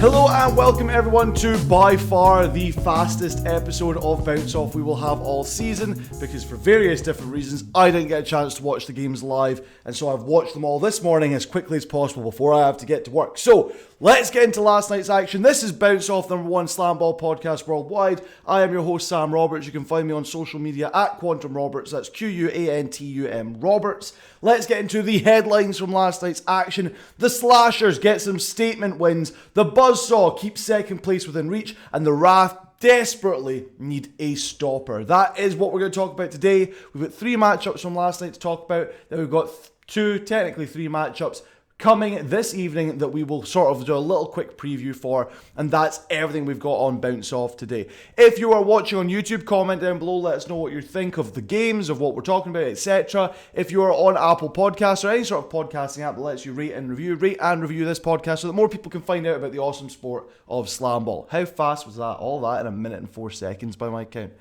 Hello and welcome everyone to by far the fastest episode of Bounce Off we will have all season, because for various different reasons I didn't get a chance to watch the games live, and so I've watched them all this morning as quickly as possible before I have to get to work. So let's get into last night's action. This is Bounce Off, the #1 SlamBall podcast worldwide. I am your host Sam Roberts. You can find me on social media at Quantum Roberts. That's QUANTUM Roberts. Let's get into the headlines from last night's action. The Slashers get some statement wins. The Buzzsaw keeps second place within reach, and the Wrath desperately need a stopper. That is what we're going to talk about today. We've got 3 matchups from last night to talk about. Then we've got technically 3 matchups coming this evening that we will sort of do a little quick preview for, and that's everything we've got on Bounce Off today. If you are watching on YouTube, comment down below, let us know what you think of the games, of what we're talking about, etc. If you are on Apple Podcasts or any sort of podcasting app that lets you rate and review this podcast so that more people can find out about the awesome sport of SlamBall. How fast was that? All that in 1 minute and 4 seconds by my count.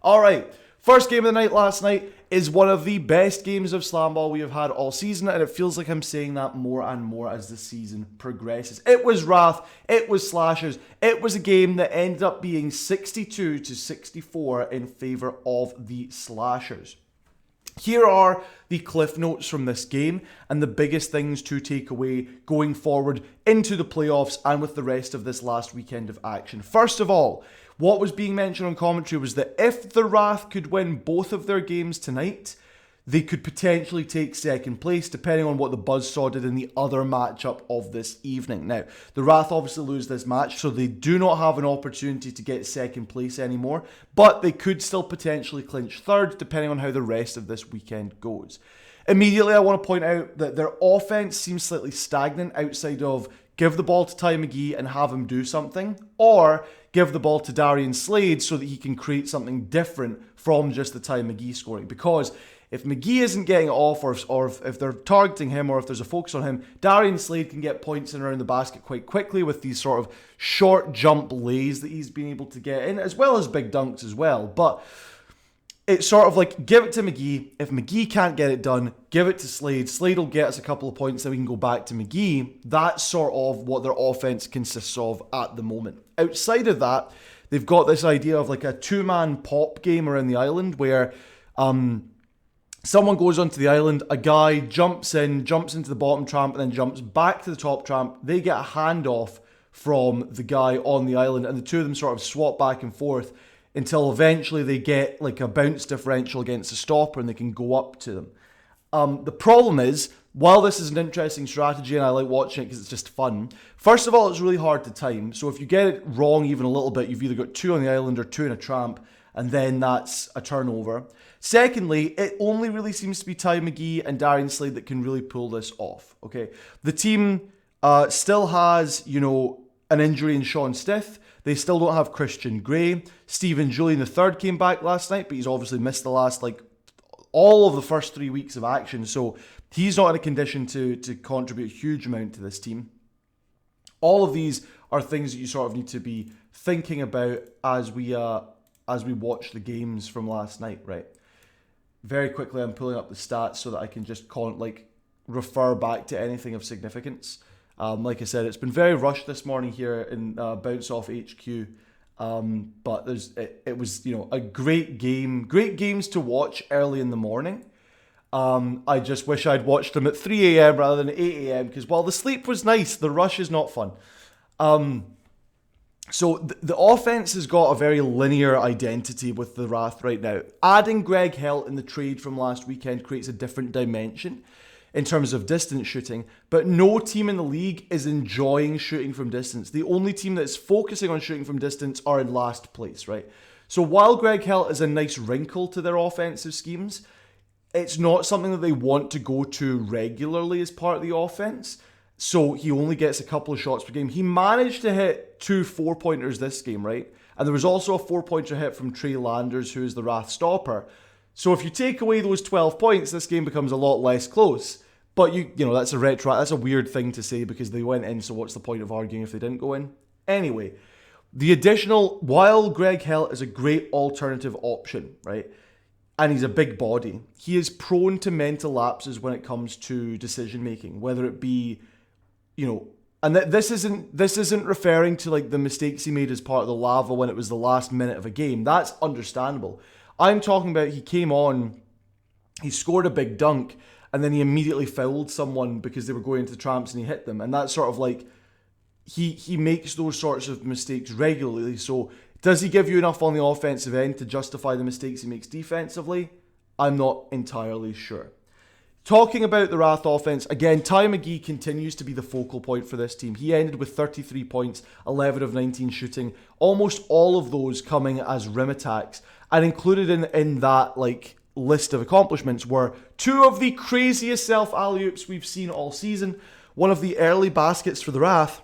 Alright, first game of the night last night is one of the best games of SlamBall we have had all season, and it feels like I'm saying that more and more as the season progresses. It was Wrath, it was Slashers, it was a game that ended up being 62-64 in favour of the Slashers. Here are the cliff notes from this game and the biggest things to take away going forward into the playoffs and with the rest of this last weekend of action. First of all, what was being mentioned on commentary was that if the Wrath could win both of their games tonight, they could potentially take second place, depending on what the Buzzsaw did in the other matchup of this evening. Now, the Wrath obviously lose this match, so they do not have an opportunity to get second place anymore, but they could still potentially clinch third, depending on how the rest of this weekend goes. Immediately, I want to point out that their offense seems slightly stagnant outside of give the ball to Ty McGee and have him do something, or give the ball to Darian Slade so that he can create something different from just the Ty McGee scoring. Because if McGee isn't getting it off, or if they're targeting him, or if there's a focus on him, Darian Slade can get points in around the basket quite quickly with these sort of short jump lays that he's been able to get in, as well as big dunks as well. But it's sort of like, give it to McGee. If McGee can't get it done, give it to Slade. Slade will get us a couple of points, then we can go back to McGee. That's sort of what their offense consists of at the moment. Outside of that, they've got this idea of like a 2-man pop game around the island where someone goes onto the island, a guy jumps into the bottom tramp, and then jumps back to the top tramp. They get a handoff from the guy on the island, and the two of them sort of swap back and forth until eventually they get like a bounce differential against the stopper and they can go up to them. The problem is, while this is an interesting strategy and I like watching it because it's just fun, first of all, it's really hard to time. So if you get it wrong even a little bit, you've either got 2 on the island or 2 in a tramp, and then that's a turnover. Secondly, it only really seems to be Ty McGee and Darian Slade that can really pull this off. Okay, the team still has, an injury in Sean Stith. They still don't have Christian Gray. Stephen Julian III came back last night, but he's obviously missed the last, all of the first 3 weeks of action. So he's not in a condition to contribute a huge amount to this team. All of these are things that you sort of need to be thinking about as we watch the games from last night, right? Very quickly, I'm pulling up the stats so that I can just refer back to anything of significance. Like I said, it's been very rushed this morning here in Bounce Off HQ, but it was a great game, great games to watch early in the morning. I just wish I'd watched them at 3 a.m. rather than 8 a.m. because while the sleep was nice, the rush is not fun. So the offense has got a very linear identity with the Wrath right now. Adding Greg Helt in the trade from last weekend creates a different dimension in terms of distance shooting, but no team in the league is enjoying shooting from distance. The only team that's focusing on shooting from distance are in last place, right? So while Greg Helt is a nice wrinkle to their offensive schemes, it's not something that they want to go to regularly as part of the offense. So he only gets a couple of shots per game. He managed to hit 2 4-pointers this game, right? And there was also a 4-pointer hit from Trey Landers, who is the Wrath stopper. So if you take away those 12 points, this game becomes a lot less close. But that's a weird thing to say because they went in, so what's the point of arguing if they didn't go in? Anyway, while Greg Helt is a great alternative option, right? And he's a big body, he is prone to mental lapses when it comes to decision making, whether it be, And this isn't referring to like the mistakes he made as part of the lava when it was the last minute of a game. That's understandable. I'm talking about he came on, he scored a big dunk, and then he immediately fouled someone because they were going into the tramps and he hit them. And that's sort of like, he makes those sorts of mistakes regularly. So does he give you enough on the offensive end to justify the mistakes he makes defensively? I'm not entirely sure. Talking about the Wrath offense, again, Ty McGee continues to be the focal point for this team. He ended with 33 points, 11 of 19 shooting, almost all of those coming as rim attacks. And included in that like list of accomplishments were 2 of the craziest self alley-oops we've seen all season. One of the early baskets for the Wrath,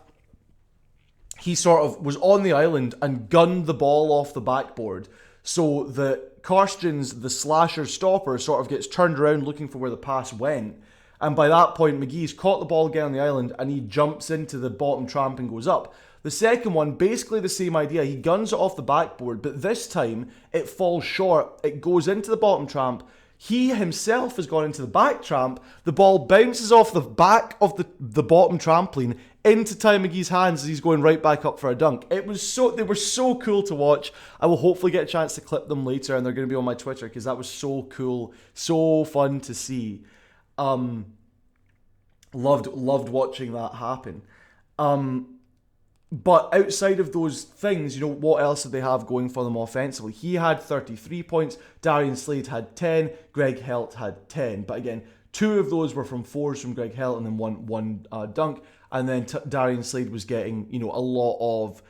he sort of was on the island and gunned the ball off the backboard so that Karstjan's, the slasher stopper, sort of gets turned around looking for where the pass went. And by that point, McGee's caught the ball again on the island and he jumps into the bottom tramp and goes up. The second one, basically the same idea. He guns it off the backboard, but this time it falls short. It goes into the bottom tramp. He himself has gone into the back tramp. The ball bounces off the back of the bottom trampoline into Ty McGee's hands as he's going right back up for a dunk. They were so cool to watch. I will hopefully get a chance to clip them later, and they're going to be on my Twitter because that was so cool, so fun to see. Loved watching that happen. But outside of those things, what else did they have going for them offensively? He had 33 points, Darian Slade had 10, Greg Helt had 10. But again, 2 of those were from 4s from Greg Helt and then one dunk. And then Darian Slade was getting, a lot of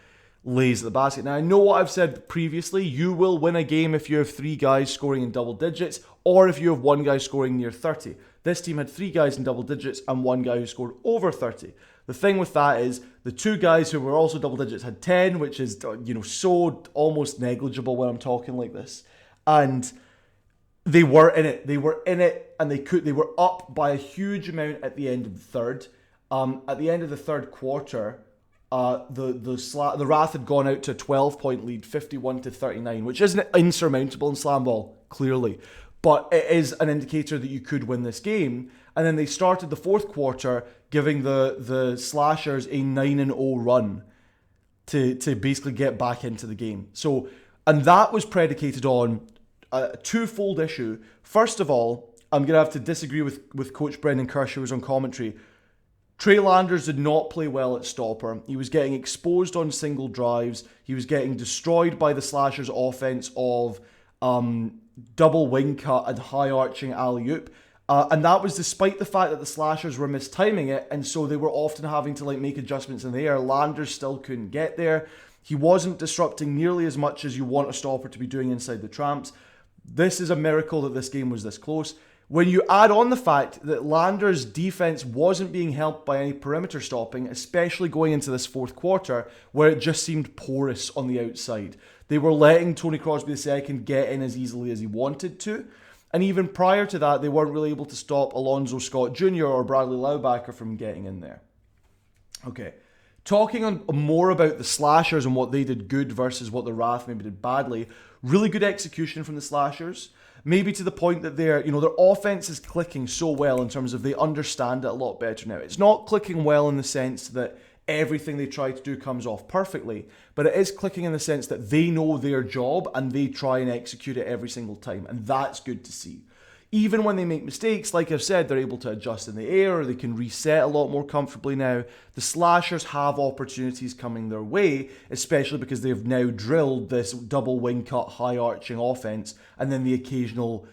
lays at the basket. Now, I know what I've said previously. You will win a game if you have 3 guys scoring in double digits or if you have 1 guy scoring near 30. This team had 3 guys in double digits and 1 guy who scored over 30. The thing with that is the 2 guys who were also double digits had 10, which is, so almost negligible when I'm talking like this. And they were in it. They were in it, and they were up by a huge amount at the end of the third. At the end of the third quarter, the Wrath had gone out to a 12-point lead, 51-39, which isn't insurmountable in SlamBall, clearly. But it is an indicator that you could win this game. And then they started the fourth quarter giving the Slashers a 9-0 run to basically get back into the game. So, and that was predicated on a twofold issue. First of all, I'm going to have to disagree with Coach Brendan Kirsch, who was on commentary. Trey Landers did not play well at stopper. He was getting exposed on single drives. He was getting destroyed by the Slashers' offense of double wing cut and high arching alley-oop. And that was despite the fact that the Slashers were mistiming it, and so they were often having to make adjustments in the air. Landers still couldn't get there. He wasn't disrupting nearly as much as you want a stopper to be doing inside the tramps. This is a miracle that this game was this close. When you add on the fact that Landers' defense wasn't being helped by any perimeter stopping, especially going into this fourth quarter, where it just seemed porous on the outside. They were letting Tony Crosby II get in as easily as he wanted to. And even prior to that, they weren't really able to stop Alonzo Scott Jr. or Bradley Laubacker from getting in there. Okay, talking more about the Slashers and what they did good versus what the Wrath maybe did badly. Really good execution from the Slashers. Maybe to the point that their offense is clicking so well in terms of they understand it a lot better now. It's not clicking well in the sense that everything they try to do comes off perfectly, but it is clicking in the sense that they know their job and they try and execute it every single time, and that's good to see. Even when they make mistakes, like I've said, they're able to adjust in the air, or they can reset a lot more comfortably now. The Slashers have opportunities coming their way, especially because they've now drilled this double wing cut, high arching offense, and then the occasional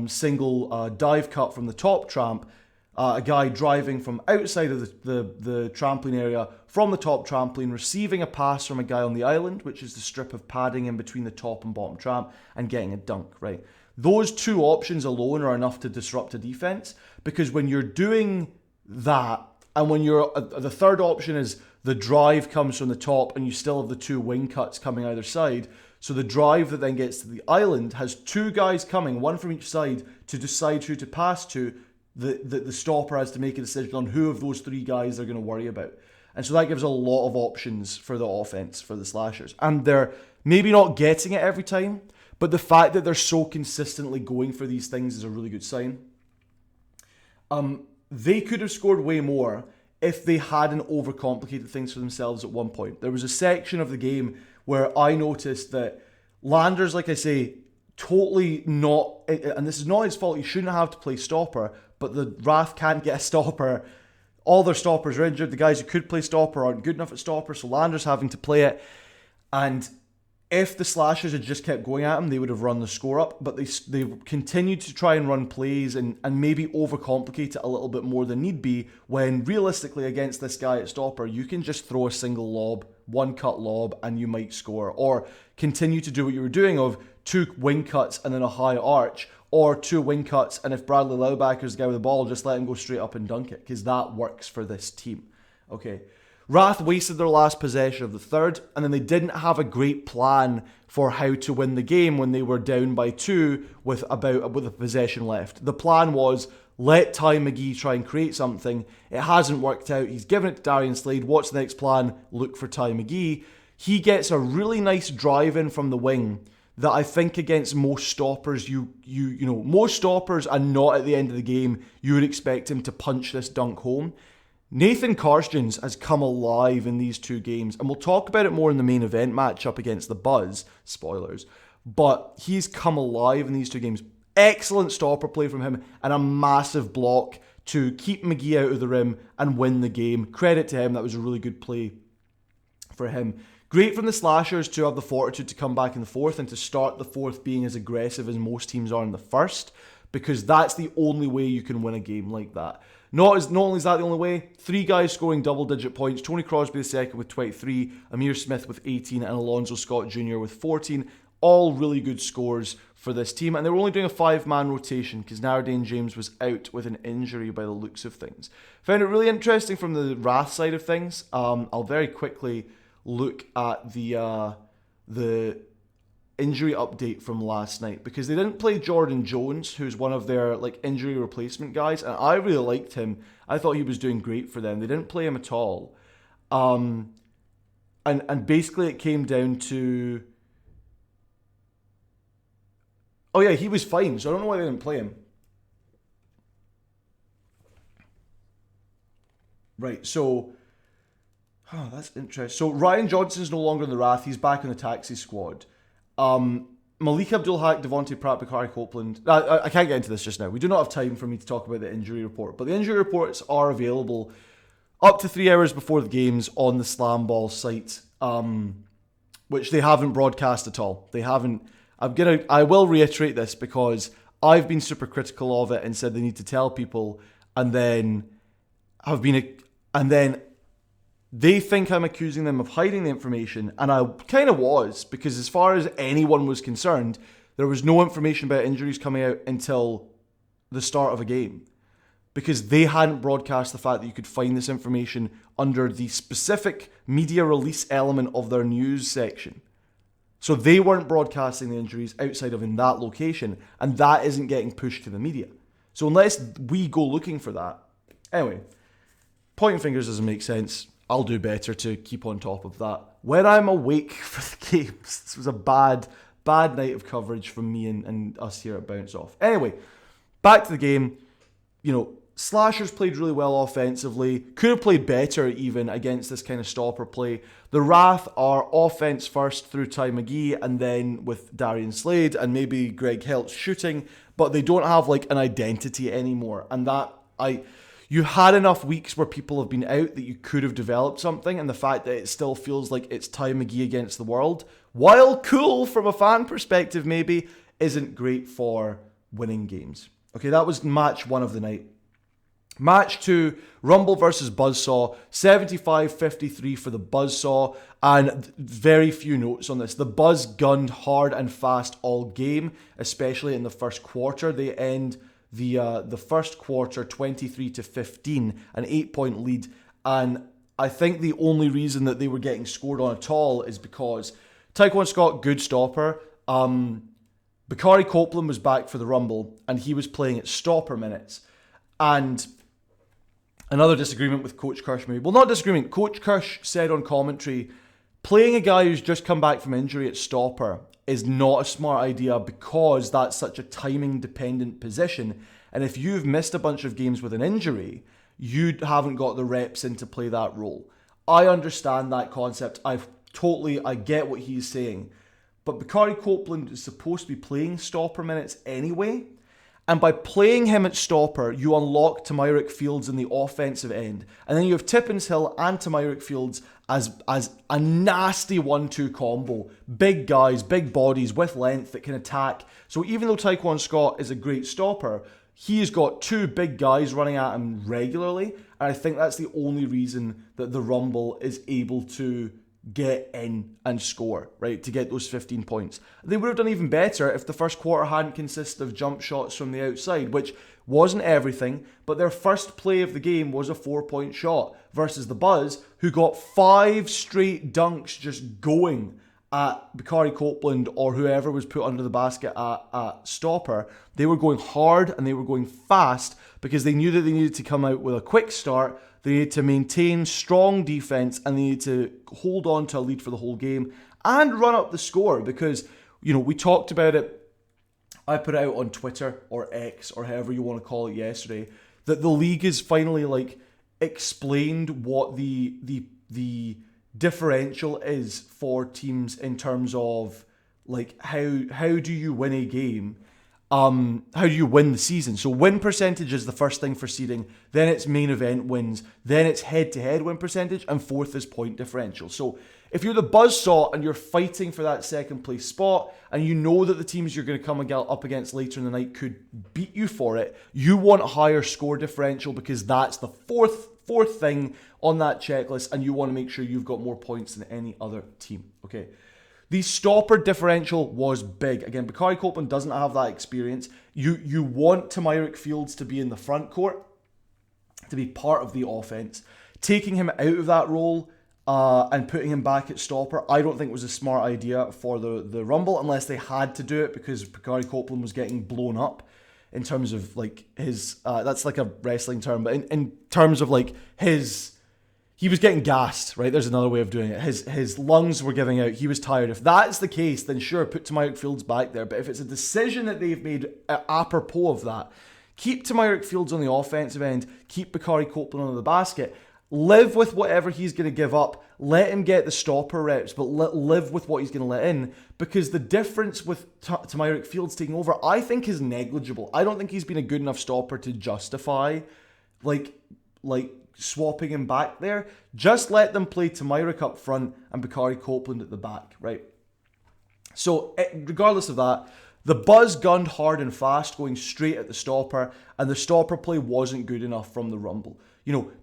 single dive cut from the top tramp. A guy driving from outside of the trampoline area, from the top trampoline, receiving a pass from a guy on the island, which is the strip of padding in between the top and bottom tramp, and getting a dunk, right? Those 2 options alone are enough to disrupt a defense, because when you're doing that, and when the third option is the drive comes from the top and you still have the 2 wing cuts coming either side, so the drive that then gets to the island has 2 guys coming, one from each side, to decide who to pass to. The stopper has to make a decision on who of those 3 guys they're going to worry about. And so that gives a lot of options for the offense, for the Slashers. And they're maybe not getting it every time, but the fact that they're so consistently going for these things is a really good sign. They could have scored way more if they hadn't overcomplicated things for themselves at one point. There was a section of the game where I noticed that Landers, like I say, totally not, and this is not his fault, he shouldn't have to play stopper, but the Wrath can't get a stopper. All their stoppers are injured. The guys who could play stopper aren't good enough at stopper, so Landers having to play it. And if the Slashers had just kept going at him, they would have run the score up, but they continued to try and run plays and maybe overcomplicate it a little bit more than need be, when realistically against this guy at stopper, you can just throw a single lob, one cut lob, and you might score. Or continue to do what you were doing of 2 wing cuts and then a high arch, or 2 wing cuts, and if Bradley Laubacher's the guy with the ball, just let him go straight up and dunk it, because that works for this team. Okay. Wrath wasted their last possession of the third, and then they didn't have a great plan for how to win the game when they were down by 2 with a possession left. The plan was, let Ty McGee try and create something. It hasn't worked out. He's given it to Darian Slade. What's the next plan? Look for Ty McGee. He gets a really nice drive in from the wing that I think against most stoppers, you know, most stoppers and not at the end of the game, you would expect him to punch this dunk home. Nathan Karstjens has come alive in these 2 games, and we'll talk about it more in the main event matchup against the Buzz, spoilers, but he's come alive in these 2 games. Excellent stopper play from him, and a massive block to keep McGee out of the rim and win the game. Credit to him, that was a really good play for him. Great from the Slashers to have the fortitude to come back in the fourth and to start the fourth being as aggressive as most teams are in the first, because that's the only way you can win a game like that. Not only is that the only way, 3 guys scoring double-digit points. Tony Crosby the second with 23, Amir Smith with 18, and Alonzo Scott Jr. with 14. All really good scores for this team. And they were only doing a 5-man rotation because Nardane James was out with an injury by the looks of things. Found it really interesting from the Wrath side of things. I'll very quickly look at the injury update from last night, because they didn't play Jordan Jones, who's one of their injury replacement guys, and I really liked him. I thought he was doing great for them. They didn't play him at all. And basically it came down to, oh yeah, he was fine, so I don't know why they didn't play him. Right, so that's interesting. So Ryan Johnson's no longer in the Wrath. He's back in the taxi squad. Malik Abdul-Haq, Devontae Pratt, Bakari Copeland. I can't get into this just now. We do not have time for me to talk about the injury report, but the injury reports are available up to 3 hours before the games on the SlamBall site, which they haven't broadcast at all. They haven't. I will reiterate this because I've been super critical of it and said they need to tell people, and then they think I'm accusing them of hiding the information, and I kind of was, because as far as anyone was concerned, there was no information about injuries coming out until the start of a game, because they hadn't broadcast the fact that you could find this information under the specific media release element of their news section. So they weren't broadcasting the injuries outside of in that location, and that isn't getting pushed to the media. So unless we go looking for that, anyway, pointing fingers doesn't make sense. I'll do better to keep on top of that when I'm awake for the games. This was a bad night of coverage from me and us here at Bounce Off. Anyway, back to the game. You know, Slashers played really well offensively. Could have played better even against this kind of stopper play. The Wrath are offense first through Ty McGee and then with Darian Slade and maybe Greg Heltz shooting, but they don't have an identity anymore. And you had enough weeks where people have been out that you could have developed something, and the fact that it still feels like it's Ty McGee against the world, while cool from a fan perspective maybe, isn't great for winning games. Okay, that was match 1 of the night. Match 2, Rumble versus Buzzsaw, 75-53 for the Buzzsaw, and very few notes on this. The Buzz gunned hard and fast all game, especially in the first quarter. They end the first quarter 23-15, an 8-point lead, and I think the only reason that they were getting scored on at all is because Tyquan Scott, good stopper, Bakari Copeland was back for the Rumble, and he was playing at stopper minutes, and another disagreement with Coach Kirsch maybe. Well, not disagreement, Coach Kirsch said on commentary, playing a guy who's just come back from injury at stopper is not a smart idea because that's such a timing dependent position, and if you've missed a bunch of games with an injury, you haven't got the reps in to play that role. I understand that concept. I get what he's saying. But Bakari Copeland is supposed to be playing stopper minutes anyway. And by playing him at stopper, you unlock Tamyrick Fields in the offensive end. And then you have Tippins Hill and Tamyrick Fields as a nasty 1-2 combo. Big guys, big bodies with length that can attack. So even though Tyquan Scott is a great stopper, he's got two big guys running at him regularly. And I think that's the only reason that the Rumble is able to get in and score, right, to get those 15 points. They would have done even better if the first quarter hadn't consisted of jump shots from the outside, which wasn't everything, but their first play of the game was a 4-point shot versus the Buzz, who got 5 straight dunks just going at Bakari Copeland or whoever was put under the basket at stopper. They were going hard and they were going fast because they knew that they needed to come out with a quick start. They needed to maintain strong defense and they needed to hold on to a lead for the whole game and run up the score because, we talked about it. I put it out on Twitter or X or however you want to call it yesterday that the league is finally explained what the differential is for teams in terms of how do you win a game. How do you win the season? So win percentage is the first thing for seeding, then it's main event wins, then it's head-to-head win percentage, and fourth is point differential. So if you're the Buzzsaw and you're fighting for that second place spot, and you know that the teams you're going to come up against later in the night could beat you for it, you want a higher score differential because that's the fourth thing on that checklist, and you want to make sure you've got more points than any other team. Okay. The stopper differential was big. Again, Bakari Copeland doesn't have that experience. You want Tamyrick Fields to be in the front court, to be part of the offense. Taking him out of that role and putting him back at stopper, I don't think was a smart idea for the Rumble, unless they had to do it because Bakari Copeland was getting blown up in terms of his, that's like a wrestling term, but in terms of he was getting gassed, right? There's another way of doing it. His lungs were giving out. He was tired. If that's the case, then sure, put Tamyrick Fields back there. But if it's a decision that they've made apropos of that, keep Tamyrick Fields on the offensive end, keep Bakari Copeland on the basket, live with whatever he's going to give up, let him get the stopper reps, but live with what he's going to let in, because the difference with Tamyrick Fields taking over, I think, is negligible. I don't think he's been a good enough stopper to justify, swapping him back there. Just let them play Tamyrick up front and Bakari Copeland at the back, right? So regardless of that, the Buzz gunned hard and fast, going straight at the stopper, and the stopper play wasn't good enough from the Rumble.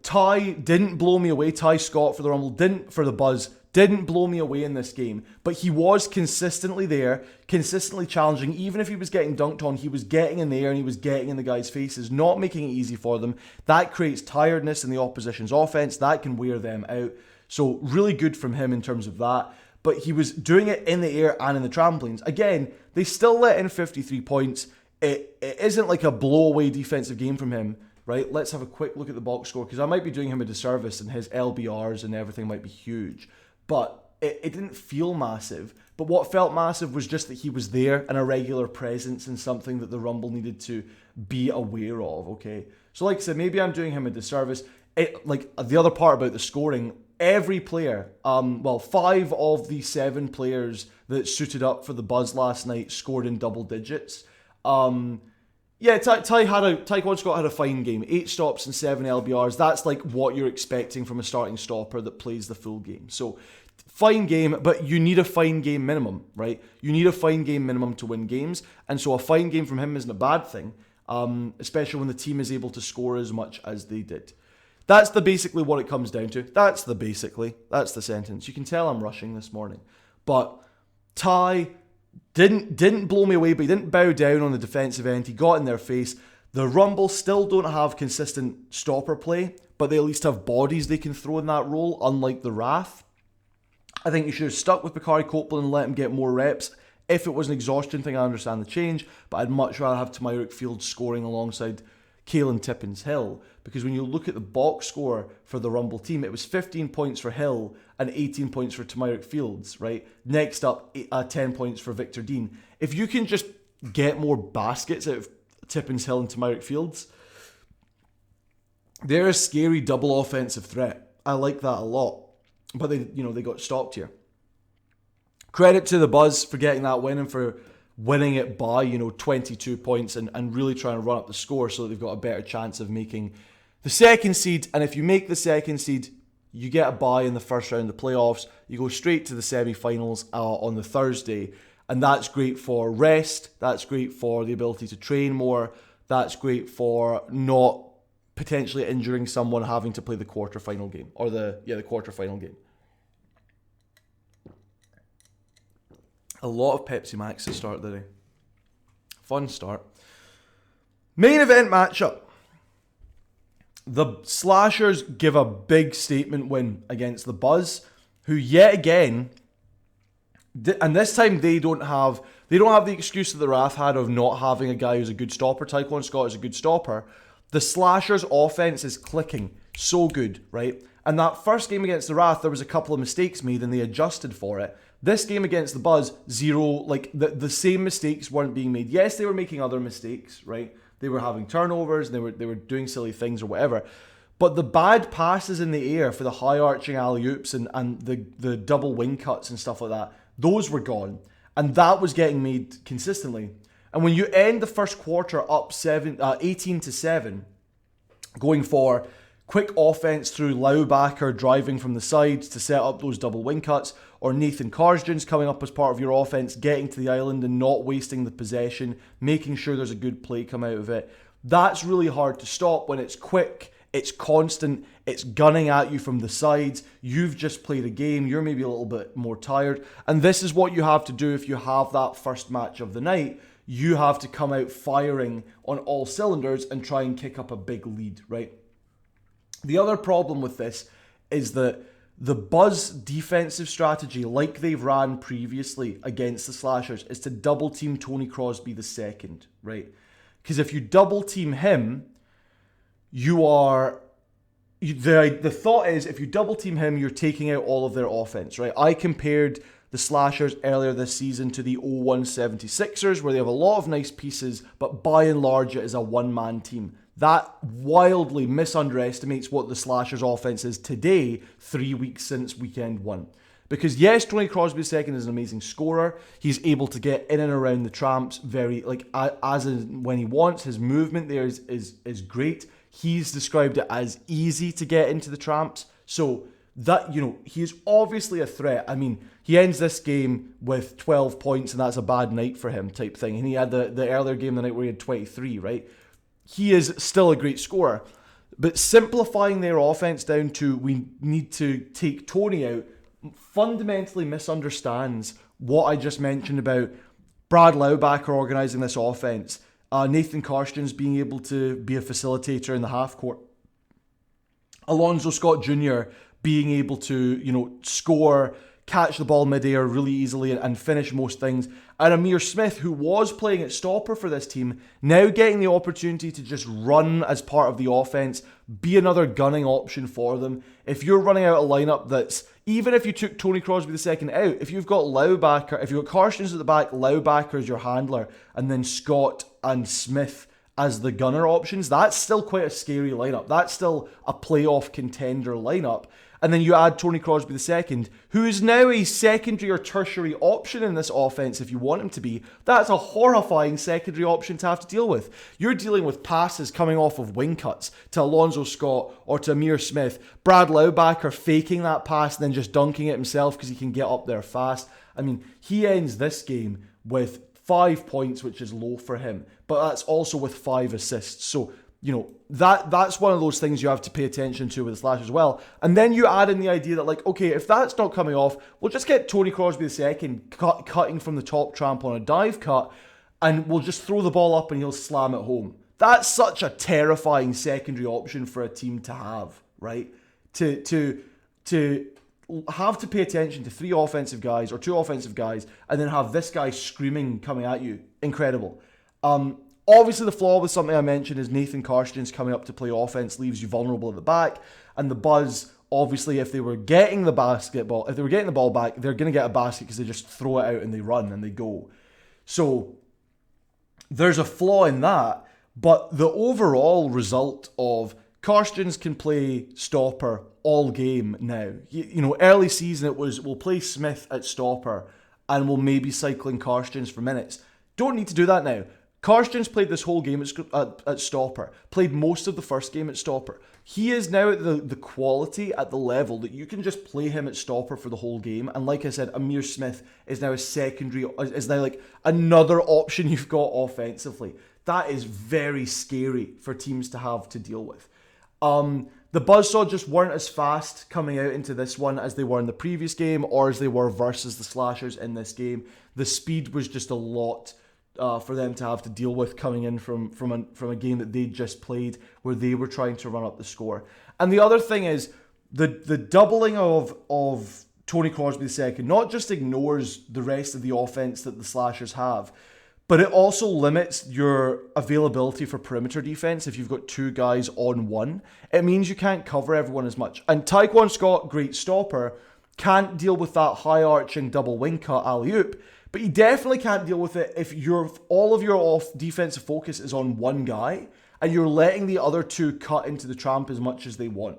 Ty didn't blow me away. Ty Scott for the Rumble for the Buzz didn't blow me away in this game, but he was consistently there, consistently challenging. Even if he was getting dunked on, he was getting in the air and he was getting in the guys' faces, not making it easy for them. That creates tiredness in the opposition's offense. That can wear them out. So really good from him in terms of that. But he was doing it in the air and in the trampolines. Again, they still let in 53 points. It isn't like a blow-away defensive game from him, right? Let's have a quick look at the box score, because I might be doing him a disservice and his LBRs and everything might be huge. But it didn't feel massive. But what felt massive was just that he was there and a regular presence and something that the Rumble needed to be aware of, okay? So like I said, maybe I'm doing him a disservice. The other part about the scoring, every player, 5 of the 7 players that suited up for the Buzz last night scored in double digits. Tyquan Scott had a fine game. 8 stops and 7 LBRs. That's what you're expecting from a starting stopper that plays the full game. So, fine game, but you need a fine game minimum, right? You need a fine game minimum to win games. And so a fine game from him isn't a bad thing, especially when the team is able to score as much as they did. That's basically what it comes down to. That's the sentence. You can tell I'm rushing this morning. But Ty didn't blow me away, but he didn't bow down on the defensive end. He got in their face. The Rumble still don't have consistent stopper play, but they at least have bodies they can throw in that role, unlike the Wrath. I think you should have stuck with Bakari Copeland and let him get more reps. If it was an exhaustion thing, I understand the change, but I'd much rather have Tamyrick Fields scoring alongside Kalen Tippins Hill, because when you look at the box score for the Rumble team, it was 15 points for Hill and 18 points for Tamyrick Fields, right? Next up, 10 points for Victor Dean. If you can just get more baskets out of Tippins Hill and Tamyrick Fields, They're a scary double offensive threat. I like that a lot. But they got stopped here. Credit to the Buzz for getting that win and for winning it by, 22 points and really trying to run up the score so that they've got a better chance of making the second seed. And if you make the second seed, you get a bye in the first round of the playoffs. You go straight to the semi-finals on the Thursday. And that's great for rest. That's great for the ability to train more. That's great for not potentially injuring someone having to play the quarterfinal game. Or the quarterfinal game. A lot of Pepsi Max to start the day. Fun start. Main event matchup. The Slashers give a big statement win against the Buzz, who yet again, and this time they don't have the excuse that the Wrath had of not having a guy who's a good stopper. Tyquan Scott is a good stopper. The Slashers' offense is clicking so good, right? And that first game against the Wrath, there was a couple of mistakes made and they adjusted for it. This game against the Buzz, zero, like the same mistakes weren't being made. Yes, they were making other mistakes, right? They were having turnovers, and they were doing silly things or whatever. But the bad passes in the air for the high arching alley-oops and the double wing cuts and stuff like that, those were gone. And that was getting made consistently. And when you end the first quarter up 18-7, going for quick offense through Laubacher driving from the sides to set up those double wing cuts, or Nathan Karsden's coming up as part of your offense, getting to the island and not wasting the possession, making sure there's a good play come out of it. That's really hard to stop when it's quick, it's constant, it's gunning at you from the sides. You've just played a game, you're maybe a little bit more tired, and this is what you have to do if you have that first match of the night. You have to come out firing on all cylinders and try and kick up a big lead, right? The other problem with this is that the Buzz defensive strategy, like they've ran previously against the Slashers, is to double team Tony Crosby the second, right? Because if you double team him, the thought is if you double team him, you're taking out all of their offense, right? I compared the Slashers earlier this season to the 01 76ers, where they have a lot of nice pieces, but by and large it is a one-man team. That wildly misunderestimates what the Slashers' offense is today, 3 weeks since weekend one. Because yes, Tony Crosby II is an amazing scorer. He's able to get in and around the tramps very, as in when he wants. His movement there is great. He's described it as easy to get into the tramps. So that, he's obviously a threat. I mean, he ends this game with 12 points and that's a bad night for him type thing. And he had the earlier game the night where he had 23, right? He is still a great scorer. But simplifying their offense down to we need to take Tony out fundamentally misunderstands what I just mentioned about Brad Laubacher organising this offense, Nathan Karstens being able to be a facilitator in the half court, Alonzo Scott Jr. being able to, score, catch the ball mid-air really easily and finish most things. And Amir Smith, who was playing at stopper for this team, now getting the opportunity to just run as part of the offense, be another gunning option for them. If you're running out a lineup that's, even if you took Tony Crosby II out, if you've got Laubacher, if you've got Karstens at the back, Laubacher as your handler, and then Scott and Smith as the gunner options, that's still quite a scary lineup. That's still a playoff contender lineup. And then you add Tony Crosby II, who is now a secondary or tertiary option in this offense if you want him to be. That's a horrifying secondary option to have to deal with. You're dealing with passes coming off of wing cuts to Alonzo Scott or to Amir Smith. Brad Laubacher faking that pass and then just dunking it himself because he can get up there fast. I mean, he ends this game with 5 points, which is low for him. But that's also with 5 assists. So, that's one of those things you have to pay attention to with the Slash as well. And then you add in the idea that, okay, if that's not coming off, we'll just get Tony Crosby II cutting from the top tramp on a dive cut, and we'll just throw the ball up and he'll slam it home. That's such a terrifying secondary option for a team to have, right? To have to pay attention to 3 offensive guys or 2 offensive guys and then have this guy screaming coming at you. Incredible. Obviously, the flaw with something I mentioned is Nathan Karstens coming up to play offense leaves you vulnerable at the back. And the Buzz, obviously, if they were getting the ball back, they're going to get a basket because they just throw it out and they run and they go. So there's a flaw in that. But the overall result of Karstens can play stopper all game now. Early season it was, we'll play Smith at stopper and we'll maybe cycle in Karstens for minutes. Don't need to do that now. Karstens played this whole game at stopper, played most of the first game at stopper. He is now at the quality, at the level that you can just play him at stopper for the whole game. And like I said, Amir Smith is now is now like another option you've got offensively. That is very scary for teams to have to deal with. The Buzzsaw just weren't as fast coming out into this one as they were in the previous game or as they were versus the Slashers in this game. The speed was just a lot for them to have to deal with coming in from a game that they just played where they were trying to run up the score. And the other thing is the doubling of Tony Crosby II not just ignores the rest of the offense that the Slashers have, but it also limits your availability for perimeter defense if you've got two guys on one. It means you can't cover everyone as much. And Taekwon Scott, great stopper, can't deal with that high-arching double wing cut alley-oop, but you definitely can't deal with it if all of your defensive focus is on one guy and you're letting the other two cut into the tramp as much as they want.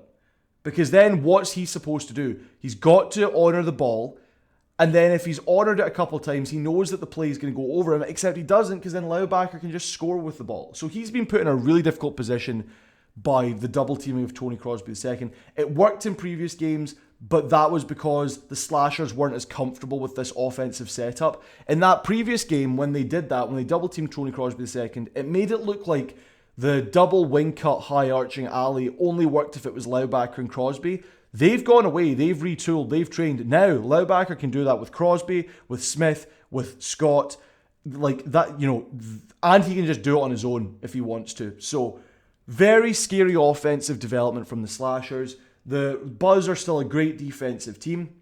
Because then what's he supposed to do? He's got to honour the ball. And then if he's honoured it a couple of times, he knows that the play is going to go over him, except he doesn't because then Laubacher can just score with the ball. So he's been put in a really difficult position by the double teaming of Tony Crosby II. It worked in previous games, but that was because the Slashers weren't as comfortable with this offensive setup. In that previous game, when they did that, when they double teamed Tony Crosby II, it made it look like the double wing cut high arching alley only worked if it was Laubacher and Crosby. They've gone away, they've retooled, they've trained. Now, Laubacher can do that with Crosby, with Smith, with Scott, like that, and he can just do it on his own if he wants to. So, very scary offensive development from the Slashers. The Buzz are still a great defensive team,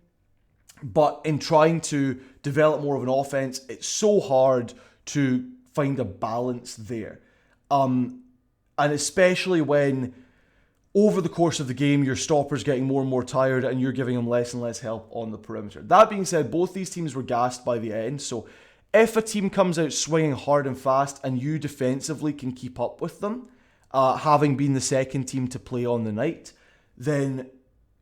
but in trying to develop more of an offense, it's so hard to find a balance there. And especially when over the course of the game, your stopper's getting more and more tired and you're giving him less and less help on the perimeter. That being said, both these teams were gassed by the end. So if a team comes out swinging hard and fast and you defensively can keep up with them, having been the second team to play on the night, then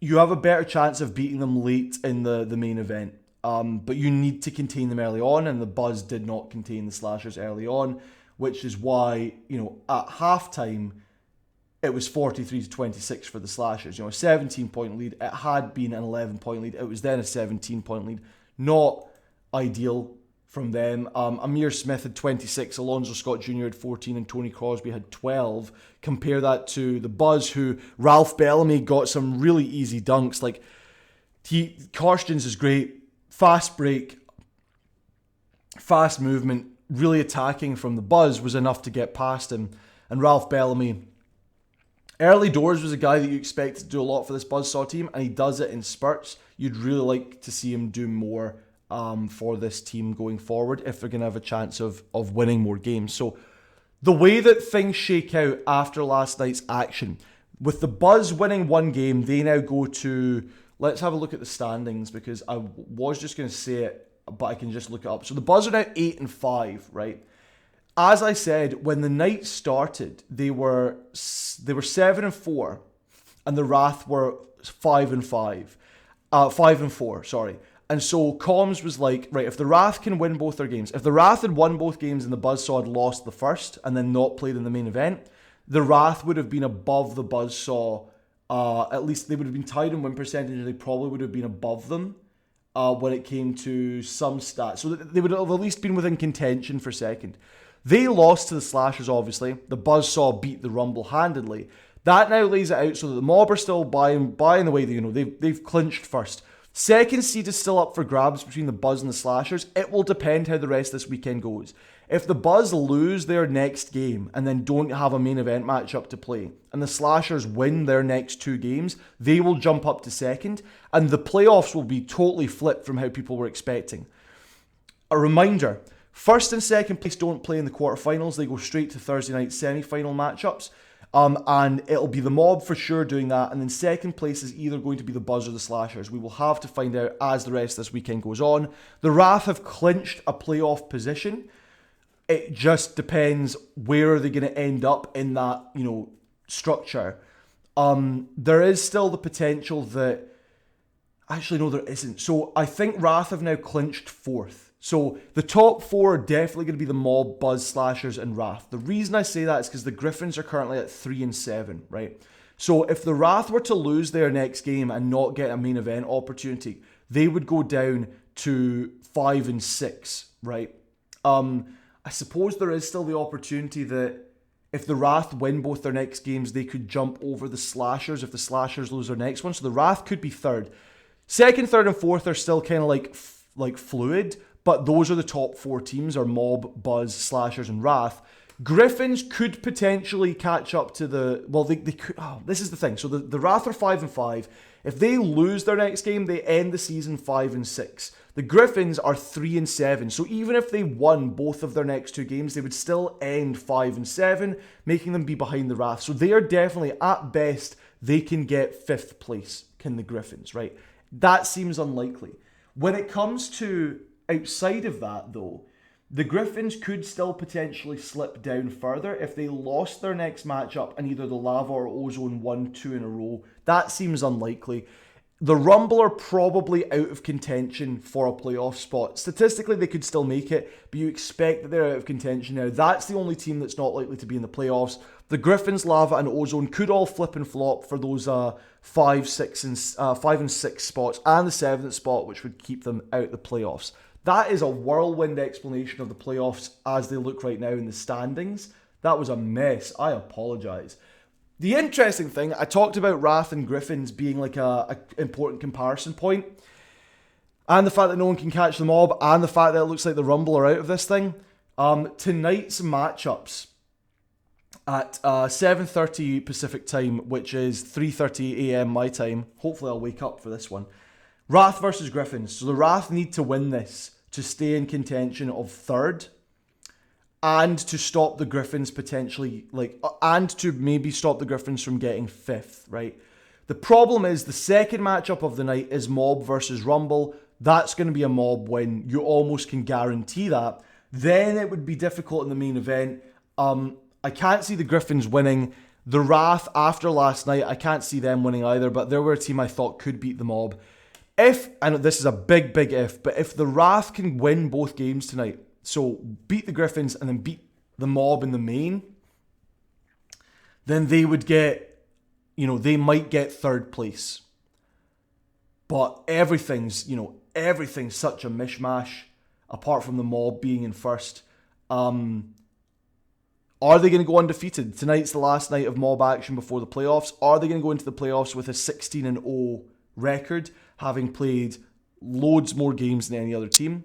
you have a better chance of beating them late in the main event. But you need to contain them early on, and the Buzz did not contain the Slashers early on, which is why, at halftime, it was 43-26 for the Slashers. A 17-point lead. It had been an 11-point lead. It was then a 17-point lead. Not ideal from them. Amir Smith had 26, Alonzo Scott Jr. had 14, and Tony Crosby had 12. Compare that to the Buzz, who Ralph Bellamy got some really easy dunks. Like, Karstens is great. Fast break, fast movement, really attacking from the Buzz was enough to get past him. And Ralph Bellamy, early doors, was a guy that you expected to do a lot for this Buzzsaw team, and he does it in spurts. You'd really like to see him do more for this team going forward if they're going to have a chance of winning more games. So the way that things shake out after last night's action, with the Buzz winning one game, they now go to, let's have a look at the standings, because I was just going to say it, but I can just look it up. So the Buzz are now 8-5, right? As I said, when the night started, they were 7-4, and the Wrath were 5-4, sorry. And so Comms was like, right, if the Wrath can win both their games, if the Wrath had won both games and the Buzzsaw had lost the first and then not played in the main event, the Wrath would have been above the Buzzsaw. At least they would have been tied in win percentage, and they probably would have been above them when it came to some stats. So they would have at least been within contention for second. They lost to the Slashers, obviously. The Buzzsaw beat the Rumble handedly. That now lays it out so that the Mob are still buying the way that, they've clinched first. Second seed is still up for grabs between the Buzz and the Slashers. It will depend how the rest of this weekend goes. If the Buzz lose their next game and then don't have a main event matchup to play, and the Slashers win their next two games, they will jump up to second, and the playoffs will be totally flipped from how people were expecting. A reminder, first and second place don't play in the quarterfinals. They go straight to Thursday night semi-final matchups. And it'll be the Mob for sure doing that. And then second place is either going to be the Buzz or the Slashers. We will have to find out as the rest of this weekend goes on. The Wrath have clinched a playoff position. It just depends where are they going to end up in that, structure. there is still the potential that... Actually, no, there isn't. So I think Wrath have now clinched 4th. So the top 4 are definitely going to be the Mob, Buzz, Slashers, and Wrath. The reason I say that is because the Griffins are currently at 3 and 7, right? So if the Wrath were to lose their next game and not get a main event opportunity, they would go down to 5 and 6, right? I suppose there is still the opportunity that if the Wrath win both their next games, they could jump over the Slashers if the Slashers lose their next one. So the Wrath could be 3rd. 2nd, 3rd, and 4th are still kind of like fluid, but those are the top 4 teams, are Mob, Buzz, Slashers, and Wrath. Griffins could potentially catch up to the... Well, they could... Oh, this is the thing. So the Wrath are 5 and 5. If they lose their next game, they end the season 5 and 6. The Griffins are 3 and 7. So even if they won both of their next 2 games, they would still end 5 and 7, making them be behind the Wrath. So they are definitely, at best, they can get 5th place, can the Griffins, right? That seems unlikely. When it comes to outside of that, though, the Griffins could still potentially slip down further if they lost their next matchup and either the Lava or Ozone won 2 in a row. That seems unlikely. The Rumble are probably out of contention for a playoff spot. Statistically, they could still make it, but you expect that they're out of contention now. That's the only team that's not likely to be in the playoffs. The Griffins, Lava, and Ozone could all flip and flop for those 5 and 6 spots, and the 7th spot, which would keep them out the playoffs. That is a whirlwind explanation of the playoffs as they look right now in the standings. That was a mess. I apologise. The interesting thing, I talked about Wrath and Griffins being like a important comparison point, and the fact that no one can catch the Mob, and the fact that it looks like the Rumble are out of this thing. Tonight's matchups at 7:30 Pacific time, which is 3:30 a.m. my time. Hopefully I'll wake up for this one. Wrath versus Griffins. So the Wrath need to win this to stay in contention of 3rd. And to stop the Griffins potentially, and to maybe stop the Griffins from getting 5th, right? The problem is the second matchup of the night is Mob versus Rumble. That's going to be a Mob win. You almost can guarantee that. Then it would be difficult in the main event. I can't see the Griffins winning. The Wrath, after last night, I can't see them winning either, but they were a team I thought could beat the Mob. If, and this is a big, big if, but if the Wrath can win both games tonight, so beat the Griffins and then beat the Mob in the main, then they would get, they might get 3rd place. But everything's such a mishmash, apart from the Mob being in 1st. Are they going to go undefeated? Tonight's the last night of Mob action before the playoffs. Are they going to go into the playoffs with a 16-0 record, having played loads more games than any other team?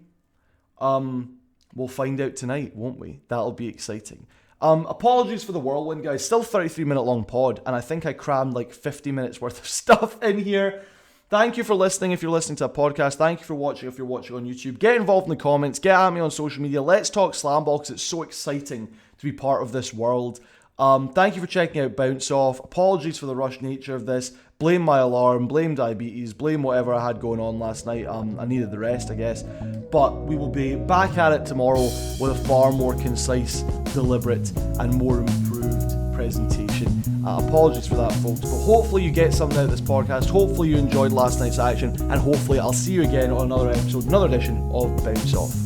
We'll find out tonight, won't we? That'll be exciting. Apologies for the whirlwind, guys. Still 33-minute long pod, and I think I crammed like 50 minutes worth of stuff in here. Thank you for listening if you're listening to a podcast. Thank you for watching if you're watching on YouTube. Get involved in the comments. Get at me on social media. Let's talk SlamBall because it's so exciting to be part of this world. Thank you for checking out Bounce Off. Apologies for the rushed nature of this. Blame my alarm, blame diabetes, blame whatever I had going on last night. I needed the rest, I guess. But we will be back at it tomorrow with a far more concise, deliberate, and more improved presentation. Apologies for that, folks. But hopefully you get something out of this podcast. Hopefully you enjoyed last night's action. And hopefully I'll see you again on another episode, another edition of Bounce Off.